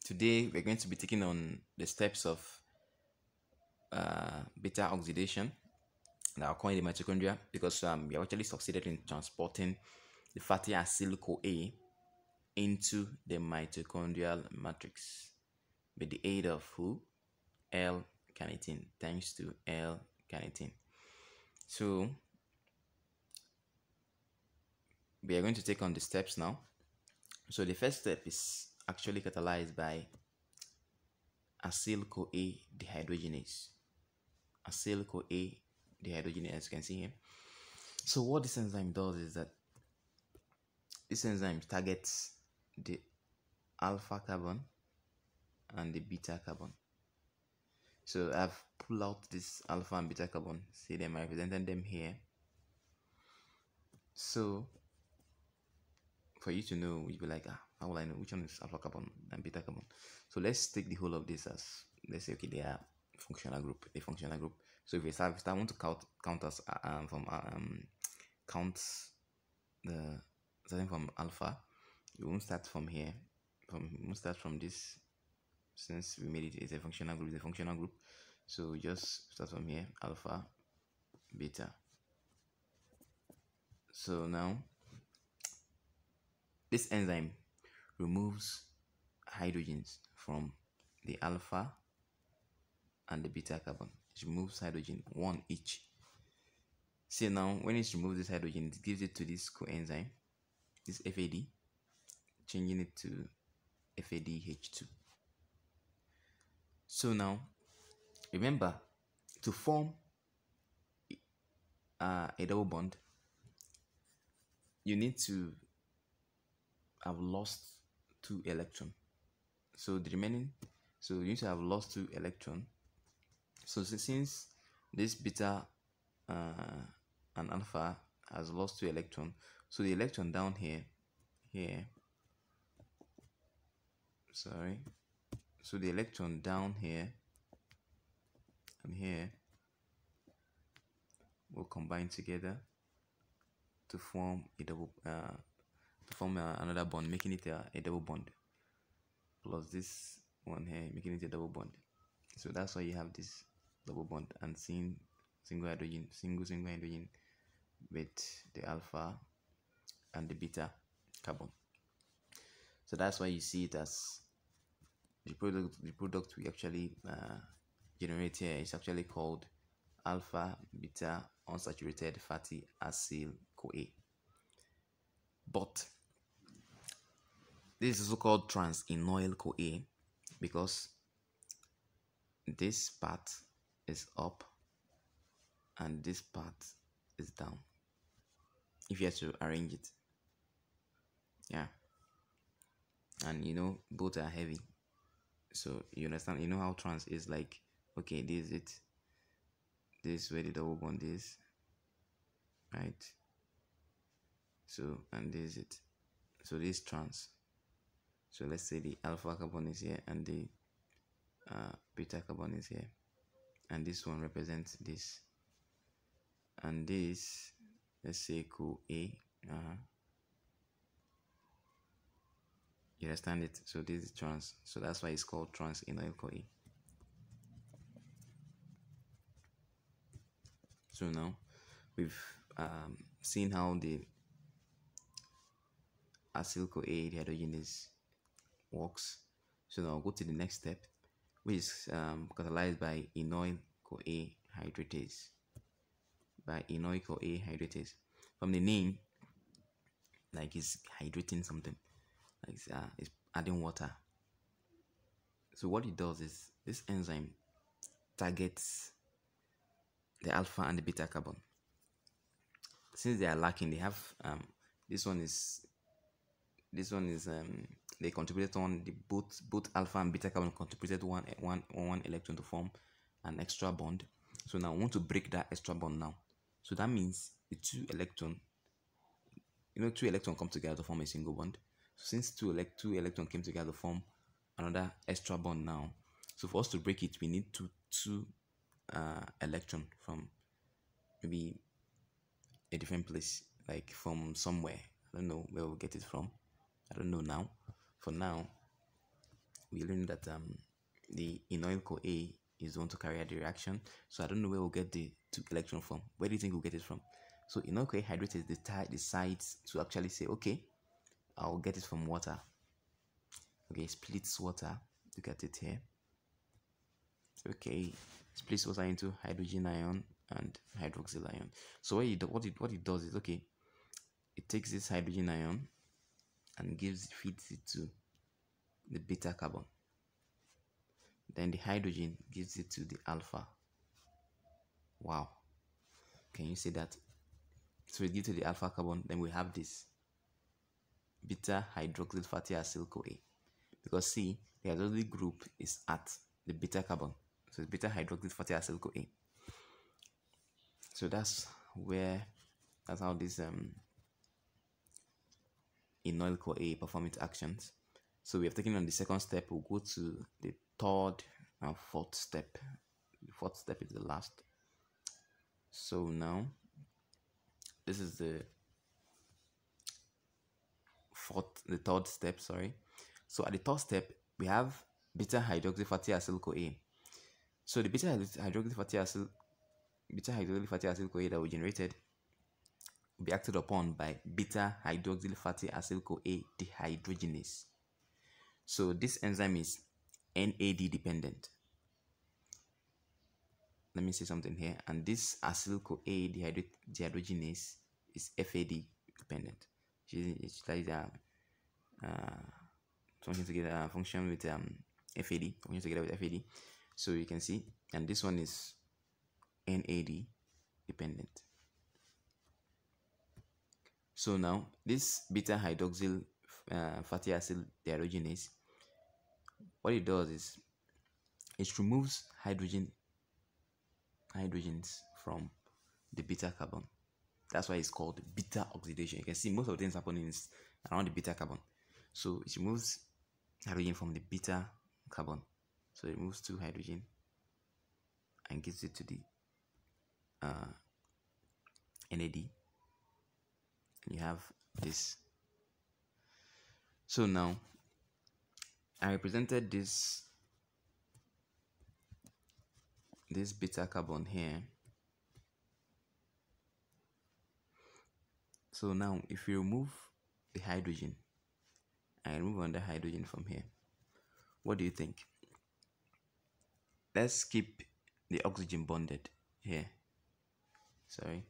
Today we're going to be taking on the steps of beta oxidation that occur in the mitochondria because we have actually succeeded in transporting the fatty acyl CoA into the mitochondrial matrix with the aid of who? L-carnitine, thanks to L-carnitine. So we are going to take on the steps now. So the first step is actually catalyzed by acyl CoA dehydrogenase. Acyl CoA dehydrogenase, as you can see here. So what this enzyme does is that this enzyme targets the alpha carbon and the beta carbon. So I've pulled out this alpha and beta carbon. See them, I represented them here. So for you to know, you'll be like, how will I know which one is alpha carbon and beta carbon? So let's take the whole of this as, let's say, okay, they are functional group, a functional group. So if I want to count us count the starting from alpha, we won't start from here. We won't start from this, since we made it as a functional group. It's a functional group, so just start from here, alpha, beta. So now this enzyme removes hydrogens from the alpha and the beta carbon. It removes hydrogen, one each. See now, when it removes this hydrogen, it gives it to this coenzyme, this FAD, changing it to FADH2. So now, remember, to form a double bond, you need to have lost 2 electrons. So the remaining, so you need to have lost 2 electrons. So since this beta and alpha has lost 2 electrons, so the electron down here, so the electron down here and here will combine together to form a double another bond, making it a double bond, plus this one here, making it a double bond. So that's why you have this double bond and single hydrogen with the alpha and the beta carbon. So that's why you see it as the product we actually generate here is actually called alpha beta unsaturated fatty acyl CoA. But this is also called trans-enoyl CoA because this part is up and this part is down, if you have to arrange it. Yeah, and you know both are heavy, so you understand, you know how trans is like, okay, this is it, this is where the double bond is, right? So, and this is it, so this trans, so let's say the alpha carbon is here and the beta carbon is here, and this one represents this, and this, let's say CoA. You understand it? So this is trans, so that's why it's called trans-enoyl CoA. So now we've seen how the acyl CoA dehydrogenase works. So now I'll go to the next step, which is catalyzed by enoyl CoA hydratase. From the name, like it's hydrating something, like it's adding water. So what it does is this enzyme targets the alpha and the beta carbon. Since they are lacking, they have this one is they contributed on the both alpha and beta carbon contributed one electron to form an extra bond. So now I want to break that extra bond now. So that means the 2 electron, 2 electrons come together to form a single bond. So since two electrons came together to form another extra bond now, so for us to break it, we need two electron from maybe a different place, like from somewhere. I don't know where we'll get it from. I don't know now. For now, we learned that the enoyl CoA is the one to carry out the reaction. So I don't know where we'll get the 2 electron from. Where do you think we'll get it from? So enoyl CoA hydrate is decides to actually say, okay, I'll get it from water. Okay, splits water. Look at it here. Okay, splits water into hydrogen ion and hydroxyl ion. So what it does is, okay, it takes this hydrogen ion and feeds it to the beta carbon. Then the hydrogen gives it to the alpha. Wow, can you see that? So we give to the alpha carbon, then we have this beta hydroxyl fatty acyl CoA, because see, the hydroxyl group is at the beta carbon, so it's beta hydroxyl fatty acyl CoA. So that's how this enoyl CoA perform its actions. So we have taken on the second step. We'll go to the third and fourth step. The fourth step is the last. So now this is the third step, sorry. So at the third step, we have beta hydroxy fatty acyl CoA. So the beta hydroxy fatty acyl CoA that we generated will be acted upon by beta hydroxyl fatty acyl CoA dehydrogenase. So this enzyme is NAD dependent. Let me say something here. And this acyl CoA dehydrogenase is FAD dependent. It's like function together, function with FAD, function together with FAD. So you can see, and this one is NAD dependent. So now this beta hydroxyl fatty acid dehydrogenase, what it does is it removes hydrogens from the beta carbon. That's why it's called beta oxidation. You can see most of the things happening around the beta carbon. So it removes hydrogen from the beta carbon. So it removes 2 hydrogen and gives it to the NAD. And you have this. So now I represented this beta carbon here. So now if you remove the hydrogen and remove another hydrogen from here, what do you think? Let's keep the oxygen bonded here. Sorry.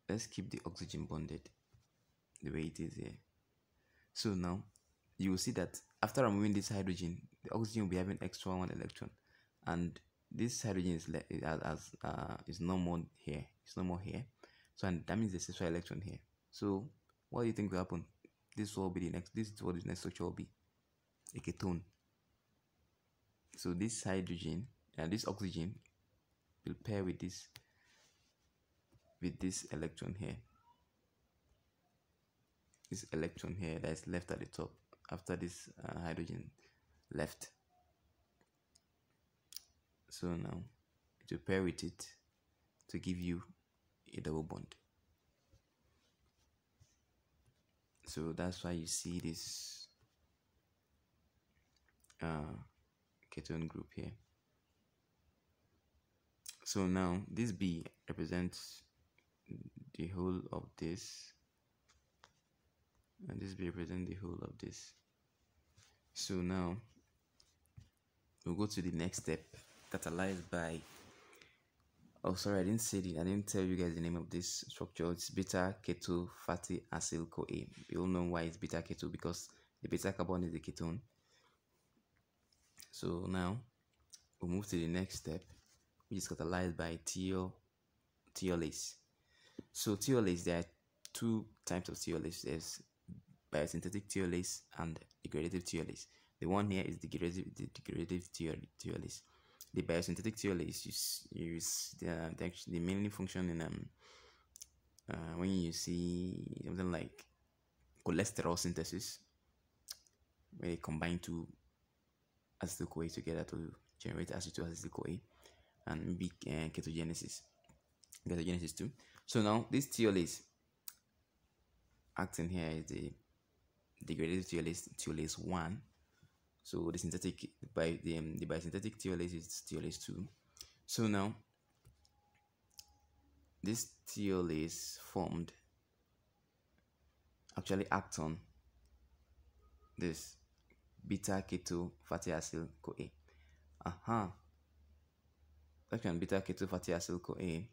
Let's keep the oxygen bonded the way it is here. So now you will see that after removing this hydrogen, the oxygen will be having extra 1 electron, and this hydrogen is no more here. It's no more here. So and that means there's extra electron here. So what do you think will happen? This will be the next. This is what the next structure will be. A ketone. So this hydrogen and this oxygen will pair with this electron here. This electron here that is left at the top after this hydrogen left. So now to pair with it to give you a double bond. So that's why you see this ketone group here. So now this B represents the whole of this, and this B represents the whole of this. So now we'll go to the next step, catalyzed by, oh sorry, I didn't tell you guys the name of this structure. It's beta keto fatty acyl CoA. You all know why it's beta keto, because the beta carbon is the ketone. So now we'll move to the next step, which is catalyzed by thiolase. So thiolase, there are 2 types of thiolase. There's biosynthetic thiolase and degradative thiolase. The one here is the degradative thiolase. The biosynthetic thiolase they mainly function in when you see something like cholesterol synthesis, where they combine 2 acetyl CoA together to generate acetyl CoA, and maybe ketogenesis too. So now this thiolase acting here is the degradative thiolase 1. So the synthetic by the biosynthetic thiolase is thiolase 2. So now this thiolase formed actually acts on this beta keto fatty acid CoA. Action beta keto fatty acid CoA.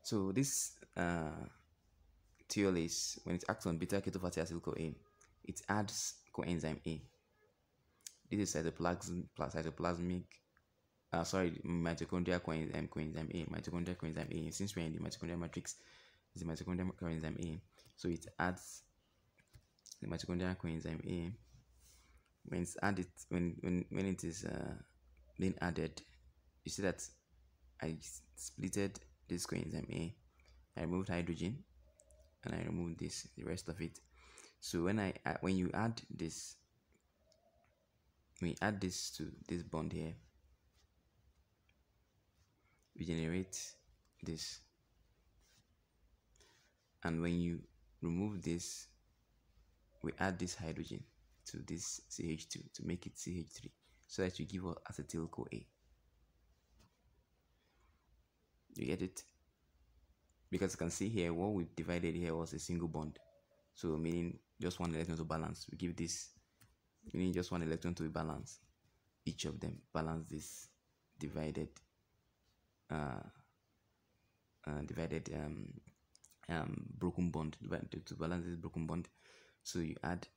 So this thiolase, when it acts on beta keto fatty acid CoA, it adds coenzyme A. This is cytoplasmic mitochondrial coenzyme A, mitochondrial coenzyme A. Since we're in the mitochondrial matrix, it's the mitochondrial coenzyme A. So it adds the mitochondrial coenzyme A. When it's added, when it is being added, you see that I splitted this coenzyme A. I removed hydrogen, and I removed this, the rest of it. So when you add this, when you add this to this bond here, we generate this. And when you remove this, we add this hydrogen to this CH2 to make it CH3, so that you give us acetyl CoA. You get it? Because you can see here, what we divided here was a single bond. So meaning just one electron to balance. We give this, meaning just one electron to be balanced. Each of them balance this divided broken bond, to balance this broken bond. So you add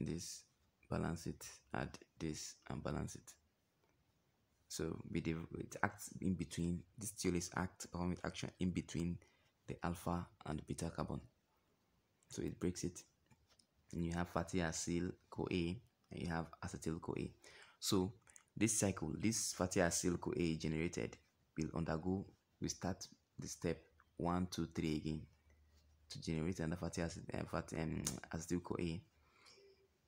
this, balance it, add this, and balance it. So it acts in between, this thiolase performing action in between the alpha and beta carbon. So it breaks it, and you have fatty acyl CoA, and you have acetyl CoA. So this cycle, this fatty acyl CoA generated will start the step 1, 2, 3 again to generate another fatty acetyl CoA,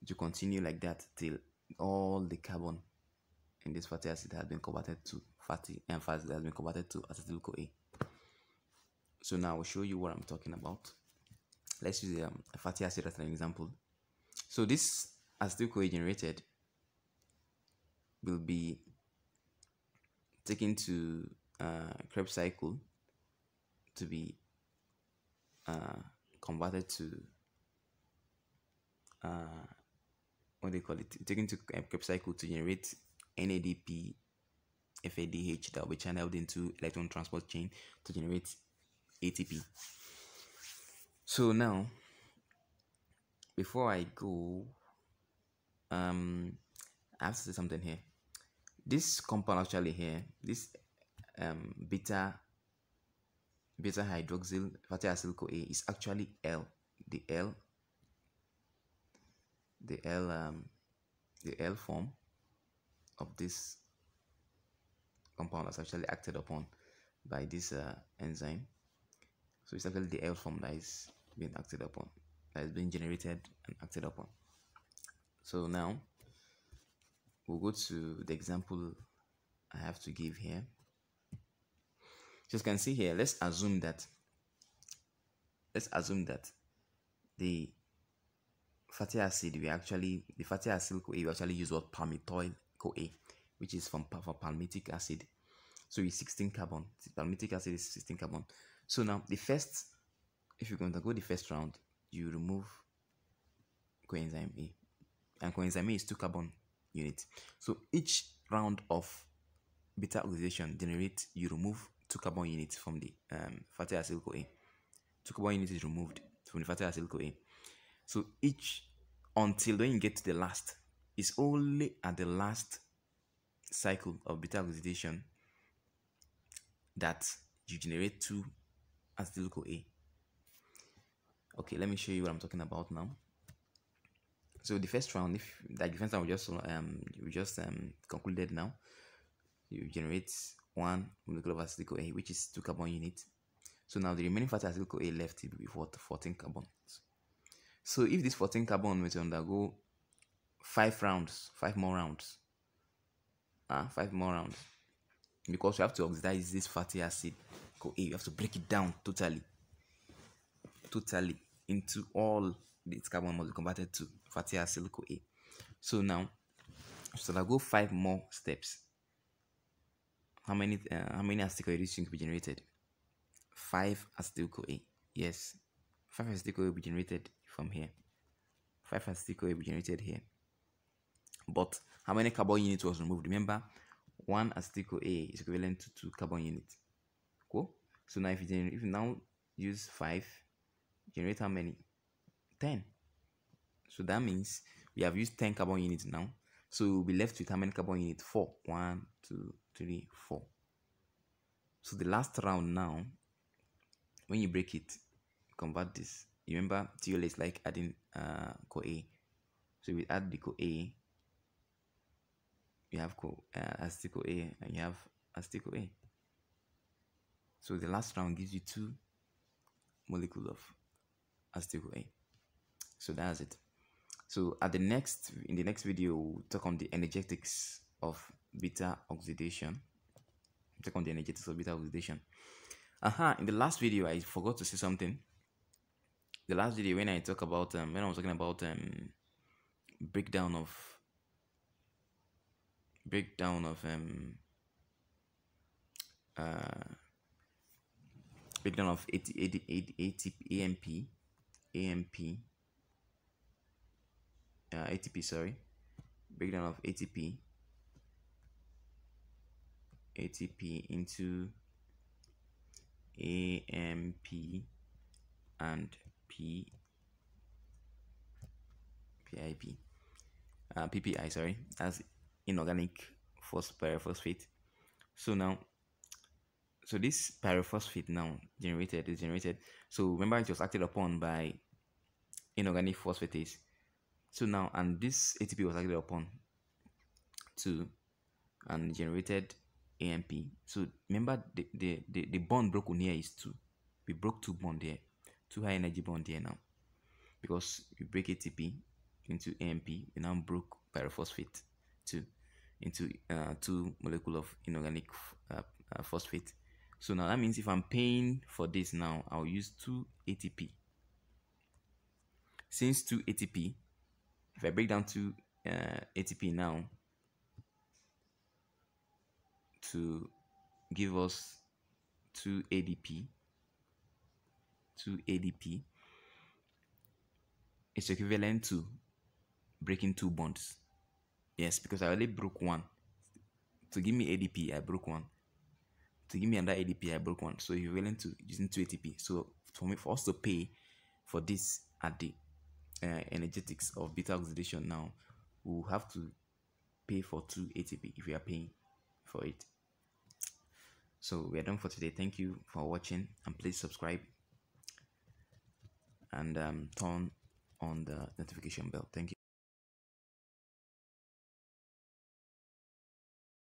to continue like that till all the carbon in this fatty acid has been converted to acetyl CoA. So now I'll show you what I'm talking about. Let's use a fatty acid as an example. So this acetyl CoA generated will be taken to Krebs cycle to be converted to what they call it, taken to Krebs cycle to generate NADP FADH that will be channeled into electron transport chain to generate ATP. So now, before I go, I have to say something here. This compound actually here, this beta hydroxyl fatty acyl CoA is actually L. The L form of this compound is actually acted upon by this enzyme. So it's actually the L form that is being acted upon, that is being generated and acted upon. So now we'll go to the example I have to give here. So you can see here, let's assume that the fatty acid the fatty acyl CoA we actually use what palmitoyl CoA, which is for palmitic acid. So it's 16 carbon. Palmitic acid is 16 carbon. So now if you're going to go the first round, you remove coenzyme A, and coenzyme A is 2 carbon units. So each round of beta oxidation you remove 2 carbon units from the fatty acyl CoA. 2 carbon units is removed from the fatty acyl CoA. So until when you get to the last, it's only at the last cycle of beta oxidation that you generate 2 acetyl CoA. Okay, let me show you what I'm talking about now. So the first round, we just concluded now, you generate 1 molecule of acetyl CoA, which is 2 carbon units. So now the remaining fatty acetyl CoA left will be 14 carbons. So if this 14 carbon were to undergo 5 more rounds, because you have to oxidize this fatty acid CoA, you have to break it down totally into all this carbon must be converted to fatty acyl CoA. So now So I'll go 5 more steps. How many acetyl CoA will be generated? 5 acetyl CoA. Yes, 5 acetyl CoA will be generated from here. 5 acetyl CoA will be generated here. But how many carbon units was removed? Remember, 1 acetyl CoA is equivalent to 2 carbon units. Cool. So now if you now use 5, generate how many? 10. So that means we have used 10 carbon units now. So we'll be left with how many carbon units? 4. 1, 2, 3, 4. So the last round now, when you break it, convert this. You remember TOL is like adding CoA. So we add the CoA. You have acetyl CoA and you have acetyl CoA. So the last round gives you 2 molecules of acetyl CoA. So that's it. So in the next video, we'll talk on the energetics of beta oxidation. Talk on the energetics of beta oxidation. In the last video, I forgot to say something. The last video when I talk about when I was talking about breakdown of ATP, sorry, breakdown of ATP into AMP and PPI, sorry, as inorganic pyrophosphate. So this pyrophosphate now is generated. So remember, it was acted upon by inorganic phosphatase. So now, and this ATP was acted upon too and generated AMP. So remember, the bond broken here is 2. We broke 2 bond here, 2 high energy bond here now, because we break ATP into AMP. We now broke pyrophosphate too into 2 molecules of inorganic phosphate. So now that means if I'm paying for this now, I'll use 2 ATP. Since 2 ATP, if I break down 2 ATP now to give us 2 ADP, it's equivalent to breaking 2 bonds. Yes, because I already broke 1. To give me ADP, I broke 1. To give me another ADP, I broke 1. So equivalent to using 2 ATP. So for us to pay for this at the energetics of beta oxidation now, we'll have to pay for 2 ATP if we are paying for it. So we are done for today. Thank you for watching, and please subscribe and turn on the notification bell. Thank you.